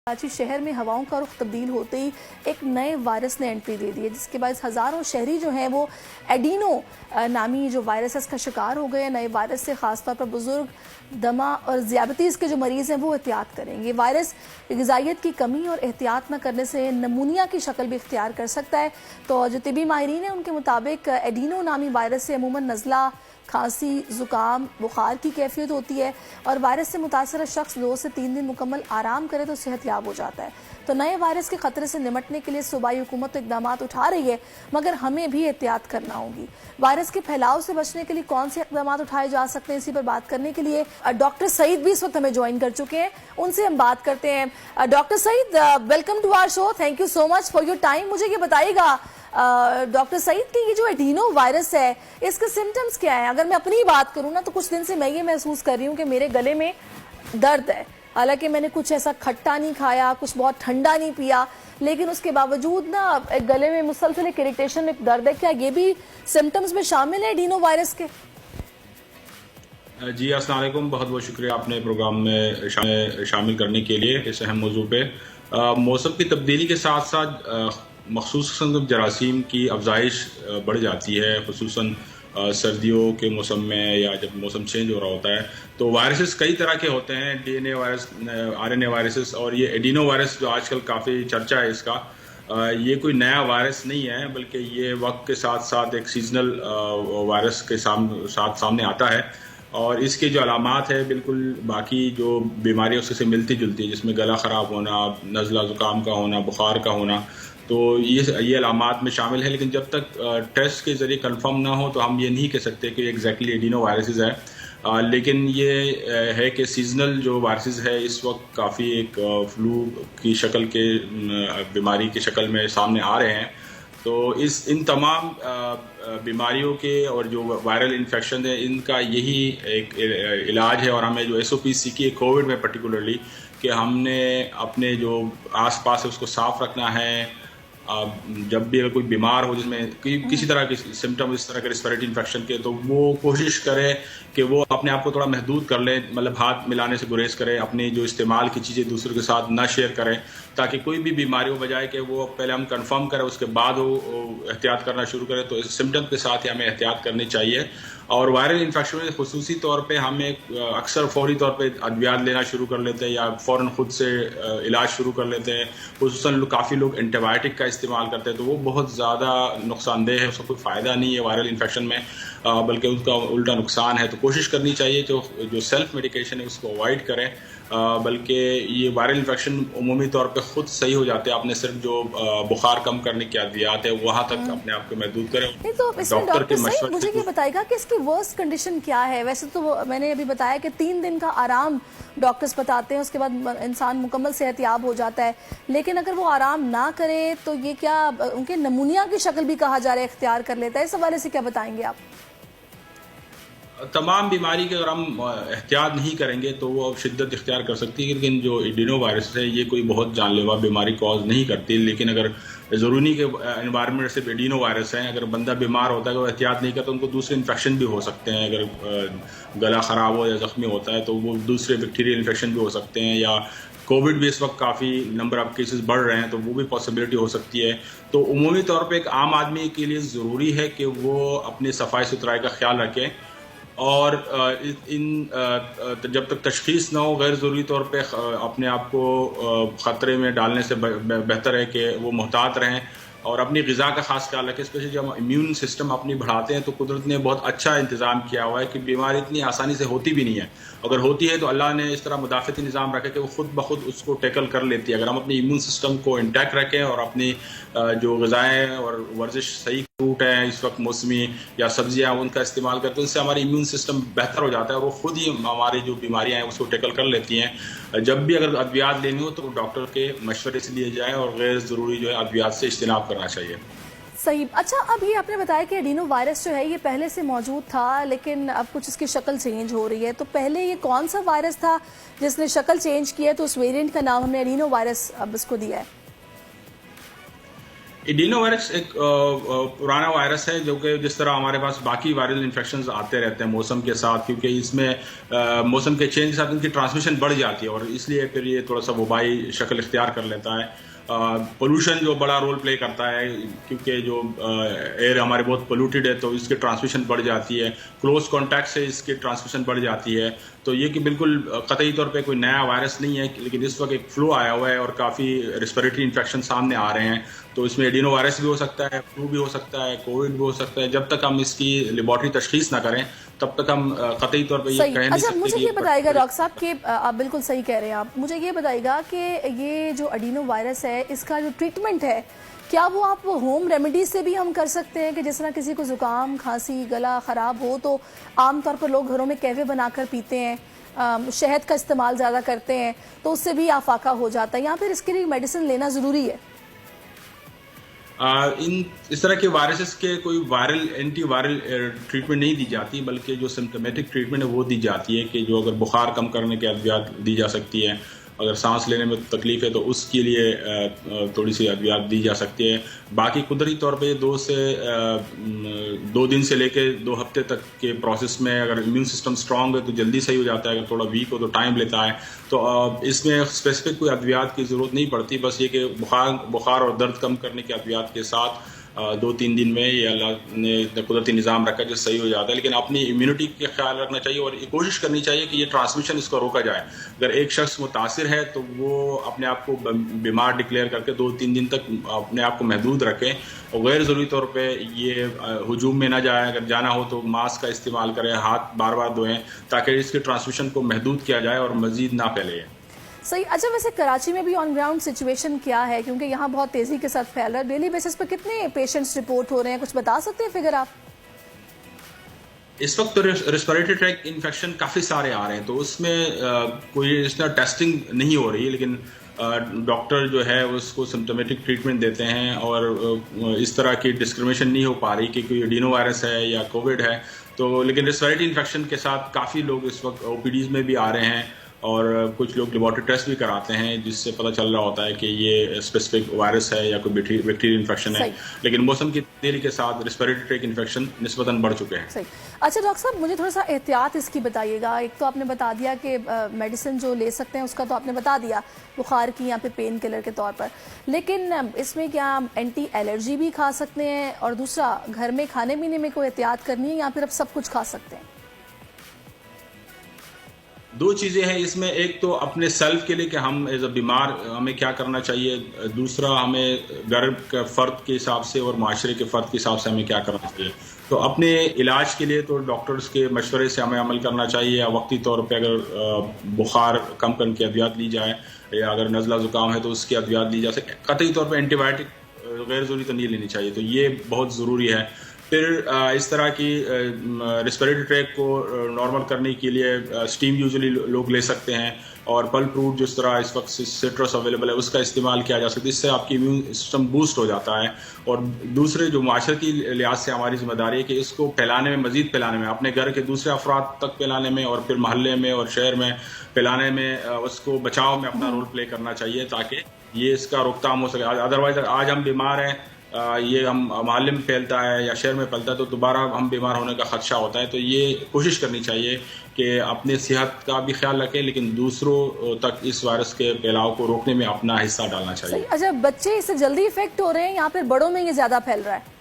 कराची शहर में हवाओं का रुख तब्दील होते ही एक नए वायरस ने एंट्री दे दी है, जिसके बाद हज़ारों शहरी जो हैं वो एडिनो नामी जो वायरस का शिकार हो गए हैं। नए वायरस से ख़ासतौर पर बुजुर्ग, दमा और ज़ियाबतीस के जो मरीज़ हैं वो एहतियात करें। ये वायरस ग़िज़ाइयत की कमी और एहतियात न करने से नमूनिया की शक्ल भी इख्तियार कर सकता है। तो जो तिबी माहिरीन हैं उनके मुताबिक एडिनो नामी वायरस से अमूमन नज़ला, खांसी, ज़ुकाम, बुखार की कैफियत होती है और वायरस से मुतासर शख्स 2 से 3 दिन मुकम्मल आराम करे तो सेहतयाब हो जाता है। तो नए वायरस के ख़तरे से निमटने के लिए सूबाई हुकूमत इक़दाम उठा रही है, मगर हमें भी एहतियात करना होगी। वायरस के फैलाव से बचने के लिए कौन से इक़दाम उठाए जा सकते हैं, इसी पर बात करने के लिए डॉक्टर सईद भी इस वक्त हमें ज्वाइन कर चुके हैं। उनसे हम बात करते हैं। Doctor Saeed, welcome to our show. Thank you so much for your time. मुझे ये बताइएगा डॉक्टर सईद कि ये जो एडिनो वायरस है इसके सिम्टम्स क्या हैं? अगर मैं अपनी बात करूं ना तो कुछ दिन से मैं ये महसूस कर रही हूँ कि मेरे गले में दर्द है। हालांकि मैंने कुछ ऐसा खट्टा नहीं खाया, कुछ बहुत ठंडा नहीं पिया, लेकिन उसके बावजूद ना गले में मुसलसल एक इरिटेशन, एक दर्द है। क्या ये भी सिम्टम्स में शामिल है एडिनो वायरस के? जी अस्सलाम वालेकुम, बहुत बहुत शुक्रिया आपने प्रोग्राम में शामिल करने के लिए इस अहम मौजू पे। मौसम की तब्दीली के साथ साथ मखसूस किस्म के जरासीम की अफजाइश बढ़ जाती है, खुसूसन सर्दियों के मौसम में या जब मौसम चेंज हो रहा होता है। तो वायरसेस कई तरह के होते हैं, DNA वायरस, RNA वायरसेस, और ये एडिनो वायरस जो आजकल काफ़ी चर्चा है इसका, ये कोई नया वायरस नहीं है, बल्कि ये वक्त के साथ साथ एक सीजनल वायरस के साथ सामने आता है। और इसके जो अलामात है बिल्कुल बाकी जो बीमारियों से मिलती जुलती है, जिसमें गला ख़राब होना, नज़ला ज़ुकाम का होना, बुखार का होना, तो ये अलामात में शामिल है। लेकिन जब तक टेस्ट के ज़रिए कंफर्म ना हो तो हम ये नहीं कह सकते कि एग्जैक्टली एडिनो वायरसेस है। लेकिन ये है कि सीजनल जो वायरसेस है इस वक्त काफ़ी एक फ्लू की शक्ल के बीमारी की शक्ल में सामने आ रहे हैं। तो इन तमाम बीमारियों के और जो वायरल इन्फेक्शन है इनका यही एक इलाज है। और हमें जो SOP सीखी है कोविड में पर्टिकुलरली, कि हमने अपने जो आसपास है उसको साफ रखना है। जब भी अगर कोई बीमार हो जिसमें किसी तरह के सिम्टम इस तरह के रेस्पिरेटरी इन्फेक्शन के, तो वो कोशिश करे कि वो अपने आप को थोड़ा महदूद कर ले, मतलब हाथ मिलाने से गुरेज करें, अपनी जो इस्तेमाल की चीज़ें दूसरों के साथ ना शेयर करें, ताकि कोई भी बीमारी हो बजाय कि वो पहले हम कंफर्म करें उसके बाद वो एहतियात करना शुरू करें। तो इस सिम्टम के साथ ही हमें एहतियात करनी चाहिए। और वायरल इन्फेक्शन में खुसूसी तौर पे हमें अक्सर फौरी तौर पे अद्वियात लेना शुरू कर लेते हैं या फ़ौरन खुद से इलाज शुरू कर लेते हैं। खुसूसन काफ़ी लोग एंटीबायोटिक का इस्तेमाल करते हैं, तो वो बहुत ज़्यादा नुकसानदेह है, उसका कोई फ़ायदा नहीं है वायरल इन्फेक्शन में, बल्कि उसका उल्टा नुकसान है। तो कोशिश करनी चाहिए जो सेल्फ मेडिकेशन है उसको अवॉइड करें, बल्कि ये वायरल इन्फेक्शन उमूमी तौर पे खुद सही हो जाते हैं। आपने सिर्फ जो बुखार कम करने की अद्वियात है वहाँ तक अपने आप को महदूद करें। तो डॉक्टर के मशवरे मुझे ये बताएगा कि इसकी वर्स्ट कंडीशन क्या है? वैसे तो मैंने अभी बताया कि 3 दिन का आराम डॉक्टर्स बताते हैं, उसके बाद इंसान मुकम्मल सेहतयाब हो जाता है। लेकिन अगर वो आराम ना करे तो ये क्या उनके नमूनिया की शक्ल भी कहा जा रहा है इख्तियार कर लेता है? इस हवाले से क्या बताएंगे आप? तमाम बीमारी के अगर हम एहतियात नहीं करेंगे तो वो अब शिद्दत इख्तियार कर सकती है। लेकिन जो एडिनो वायरस है ये कोई बहुत जानलेवा बीमारी कॉज नहीं करती। लेकिन अगर ज़रूरी के एनवायरनमेंट सिर्फ एडिनो वायरस है, अगर बंदा बीमार होता है तो एहतियात नहीं करता तो उनको दूसरे इन्फेक्शन भी हो सकते हैं। अगर गला ख़राब हो या ज़ख्मी होता है तो वो दूसरे बैक्टीरियल इन्फेक्शन भी हो सकते हैं, या कोविड भी इस वक्त काफ़ी नंबर ऑफ केसेस बढ़ रहे हैं तो वो भी पॉसिबिलिटी हो सकती है। तो उमूमी तौर पे एक आम आदमी के लिए ज़रूरी है कि वो अपनी सफाई सुथराई का ख्याल रखें, और जब तक तशख़ीस ना हो गैर ज़रूरी तौर पे अपने आप को ख़तरे में डालने से बेहतर है कि वो मुहतात रहें और अपनी ग़िज़ा का ख़ास ख्याल रखें। स्पेशली जब हम इम्यून सिस्टम अपनी बढ़ाते हैं तो कुदरत ने बहुत अच्छा इंतज़ाम किया हुआ है कि बीमारी इतनी आसानी से होती भी नहीं है। अगर होती है तो अल्लाह ने इस तरह मुदाफ़ती निज़ाम रखा कि वो खुद ब खुद उसको टैकल कर लेती है। अगर हम अपनी इम्यून सिस्टम को इंटैक्ट रखें और अपनी जो ग़िज़ाएँ और वर्जिश, सही फ्रूट हैं इस वक्त मौसमी या सब्जियाँ, उनका इस्तेमाल करते हैं, उससे हमारी इम्यून सिस्टम बेहतर हो जाता है और वो खुद ही हमारी जो बीमारियाँ हैं उसको टैकल कर लेती हैं। जब भी अगर अद्वियात लेनी हो तो डॉक्टर के मशवरे से लिए जाएँ और गैर ज़रूरी जो है अद्वियात से इज्तनाब करना चाहिए। सही। अच्छा, अब ये आपने बताया कि एडिनो वायरस जो है ये पहले से मौजूद था, लेकिन अब कुछ इसकी शक्ल चेंज हो रही है। तो पहले ये कौन सा वायरस था जिसने शक्ल चेंज की है, तो उस वेरिएंट का नाम हमने एडिनो वायरस अब इसको दिया है? एडिनो वायरस एक पुराना वायरस है जो कि जिस तरह हमारे पास बाकी वायरल इन्फेक्शंस आते रहते हैं मौसम के साथ, क्योंकि इसमें मौसम के चेंज के साथ इनकी ट्रांसमिशन बढ़ जाती है और इसलिए फिर ये थोड़ा सा वबाई शक्ल इख्तियार कर लेता है। पोल्यूशन जो बड़ा रोल प्ले करता है, क्योंकि जो एयर हमारे बहुत पोल्यूटेड है तो इसकी ट्रांसमिशन बढ़ जाती है, क्लोज कॉन्टैक्ट से इसकी ट्रांसमिशन बढ़ जाती है। तो ये कि बिल्कुल कतई तौर पे कोई नया वायरस नहीं है, लेकिन इस वक्त एक फ्लू आया हुआ है और काफ़ी रिस्पिरेटरी इन्फेक्शन सामने आ रहे हैं। तो इसमें एडिनो वायरस भी हो सकता है, फ्लू भी हो सकता है, कोविड भी हो सकता है। जब तक हम इसकी लेबॉर्ट्री तशखीस ना करें तब तक हम कतई तौर पे ये कह नहीं सकते। मुझे ये बताइएगा डॉक्टर साहब कि आप बिल्कुल सही कह रहे हैं, आप मुझे ये बताइएगा कि ये जो एडिनो वायरस है इसका जो ट्रीटमेंट है क्या वो आप होम रेमेडीज से भी हम कर सकते हैं कि जिस तरह किसी को जुकाम खांसी गला ख़राब हो तो आमतौर पर लोग घरों में कहवे बनाकर पीते हैं, शहद का इस्तेमाल ज़्यादा करते हैं तो उससे भी आफाका हो जाता है, या फिर इसके लिए मेडिसिन लेना ज़रूरी है? इस तरह के वायरसेस के कोई वायरल एंटी वायरल ट्रीटमेंट नहीं दी जाती, बल्कि जो सिम्टोमेटिक ट्रीटमेंट है वो दी जाती है कि जो अगर बुखार कम करने के अद्वियात दी जा सकती है, अगर सांस लेने में तकलीफ है तो उसके लिए थोड़ी सी अद्वियात दी जा सकती है। बाकी कुदरती तौर पे 2 दिन से लेके 2 हफ्ते तक के प्रोसेस में अगर इम्यून सिस्टम स्ट्रांग है तो जल्दी सही हो जाता है, अगर थोड़ा वीक हो तो टाइम लेता है। तो इसमें स्पेसिफिक कोई अद्वियात की ज़रूरत नहीं पड़ती, बस ये कि बुखार और दर्द कम करने के अद्वियात के साथ 2-3 दिन में ये अल्लाह ने कुदरती निज़ाम रखा जो सही हो जाता है। लेकिन अपनी इम्यूनिटी का ख्याल रखना चाहिए और ये कोशिश करनी चाहिए कि ये ट्रांसमिशन इसको रोका जाए। अगर एक शख्स मुतासिर है तो वो अपने आप को बीमार डिक्लेयर करके 2-3 दिन तक अपने आप को महदूद रखें और गैर ज़रूरी तौर पे ये हुजूम में ना जाए। अगर जाना हो तो मास्क का इस्तेमाल करें, हाथ बार बार धोएं ताकि इसके ट्रांसमिशन को महदूद किया जाए और मज़ीद ना फैले। सही। अच्छा, वैसे कराची में भी ऑन ग्राउंड सिचुएशन क्या है, क्योंकि यहाँ बहुत तेज़ी के साथ फैल रहा है, डेली बेसिस पर कितने पेशेंट्स रिपोर्ट हो रहे हैं, कुछ बता सकते हैं फिगर आप? इस वक्त तो रेस्पिरेटरी ट्रैक इन्फेक्शन काफ़ी सारे आ रहे हैं, तो उसमें कोई इस तरह टेस्टिंग नहीं हो रही है, लेकिन डॉक्टर जो है उसको सिम्टोमेटिक ट्रीटमेंट देते हैं और इस तरह की डिस्क्रिमिनेशन नहीं हो पा रही कि कोई एडिनो वायरस है या कोविड है। तो लेकिन रेस्पिरेटरी इन्फेक्शन के साथ काफ़ी लोग इस वक्त ओपीडीज में भी आ रहे हैं और कुछ लोग लेबॉर्ट्री टेस्ट भी कराते हैं जिससे पता चल रहा होता है कि ये स्पेसिफिक वायरस है या कोई बैक्टीरियल इन्फेक्शन है। लेकिन मौसम की तब्दीली के साथ रेस्पिरेटरी ट्रैक इन्फेक्शन निस्बतन बढ़ चुके हैं। सही। अच्छा डॉक्टर साहब, मुझे थोड़ा सा एहतियात इसकी बताइएगा। एक तो आपने बता दिया कि मेडिसिन जो ले सकते हैं उसका तो आपने बता दिया, बुखार की या फिर पेन किलर के तौर पर, लेकिन इसमें क्या एंटी एलर्जी भी खा सकते हैं? और दूसरा, घर में खाने पीने में कोई एहतियात करनी है या फिर अब सब कुछ खा सकते हैं? 2 चीज़ें हैं इसमें, एक तो अपने सेल्फ के लिए कि हम एज अ बीमार हमें क्या करना चाहिए, दूसरा हमें घर के फ़र्द के हिसाब से और माशरे के फ़र्द के हिसाब से हमें क्या करना चाहिए। तो अपने इलाज के लिए तो डॉक्टर्स के मशवरे से हमें अमल करना चाहिए, या वक्ती तौर पे अगर बुखार कम करने की अद्वियात ली जाए या अगर नज़ला ज़ुकाम है तो उसकी अद्वियात ली जा सके। कतई तौर पर एंटीबायोटिक गैर ज़रूरी तो नहीं लेनी चाहिए, तो ये बहुत ज़रूरी है। फिर इस तरह की रेस्पिरेटरी ट्रैक को नॉर्मल करने के लिए स्टीम यूजुअली लोग ले सकते हैं और फल फ्रूट जिस तरह इस वक्त सिट्रस अवेलेबल है उसका इस्तेमाल किया जा सकता है, इससे आपकी इम्यून सिस्टम बूस्ट हो जाता है। और दूसरे जो माशरती लिहाज से हमारी जिम्मेदारी है कि इसको फैलाने में, मजीद फैलाने में, अपने घर के दूसरे अफराद तक फैलाने में और फिर महल्ले में और शहर में फैलाने में, उसको बचाव में अपना रोल प्ले करना चाहिए ताकि ये इसका रोकथाम हो सके। अदरवाइज आज हम बीमार हैं, ये हम मोहल्ले में फैलता है या शहर में फैलता है तो दोबारा हम बीमार होने का खदशा होता है। तो ये कोशिश करनी चाहिए कि अपने सेहत का भी ख्याल रखें लेकिन दूसरों तक इस वायरस के फैलाव को रोकने में अपना हिस्सा डालना चाहिए। अच्छा, बच्चे इससे जल्दी इफेक्ट हो रहे हैं या फिर बड़ों में ये ज्यादा फैल रहा है?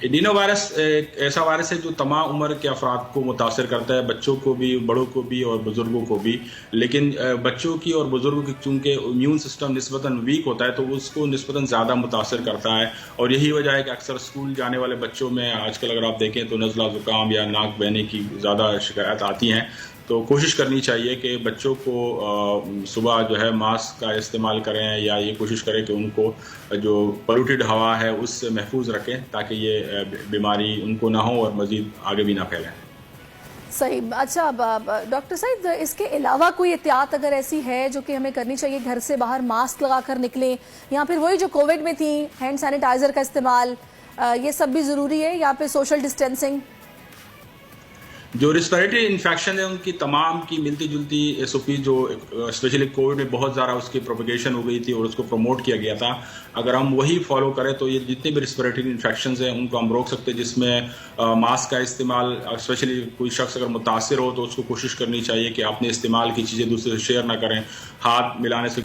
एडिनो वायरस एक ऐसा वायरस है जो तमाम उम्र के अफराद को मुतासर करता है, बच्चों को भी, बड़ों को भी और बुज़ुर्गों को भी। लेकिन बच्चों की और बुज़ुर्गों की चूँकि इम्यून सिस्टम निस्बतन वीक होता है तो उसको निस्बतन ज़्यादा मुतासर करता है और यही वजह है कि अक्सर स्कूल जाने वाले बच्चों में आजकल अगर आप देखें तो नज़ला ज़ुकाम या नाक बहने की ज़्यादा शिकायत आती हैं। तो कोशिश करनी चाहिए कि बच्चों को सुबह जो है मास्क का इस्तेमाल करें या ये कोशिश करें कि उनको जो पोल्यूटेड हवा है उससे महफूज रखें ताकि ये बीमारी उनको ना हो और मज़ीद आगे भी ना फैलें। सही। अच्छा डॉक्टर साहब, इसके अलावा कोई एहतियात अगर ऐसी है जो कि हमें करनी चाहिए, घर से बाहर मास्क लगा कर निकलें या फिर वही जो कोविड में थी हैंड सैनिटाइज़र का इस्तेमाल, ये सब भी ज़रूरी है या फिर सोशल डिस्टेंसिंग? جو ریسپریٹری انفیکشن ہے ان کی تمام کی ملتی جلتی ایس او پی جو اسپیشلی کووڈ میں بہت زیادہ اس کی پروپیگیشن ہو گئی تھی اور اس کو پروموٹ کیا گیا تھا، اگر ہم وہی فالو کریں تو یہ جتنے بھی ریسپریٹری انفیکشنز ہیں ان کو ہم روک سکتے ہیں، جس میں ماسک کا استعمال، اسپیشلی کوئی شخص اگر متاثر ہو تو اس کو کوشش کرنی چاہیے کہ اپنے استعمال کی چیزیں دوسرے سے شیئر نہ کریں، ہاتھ ملانے سے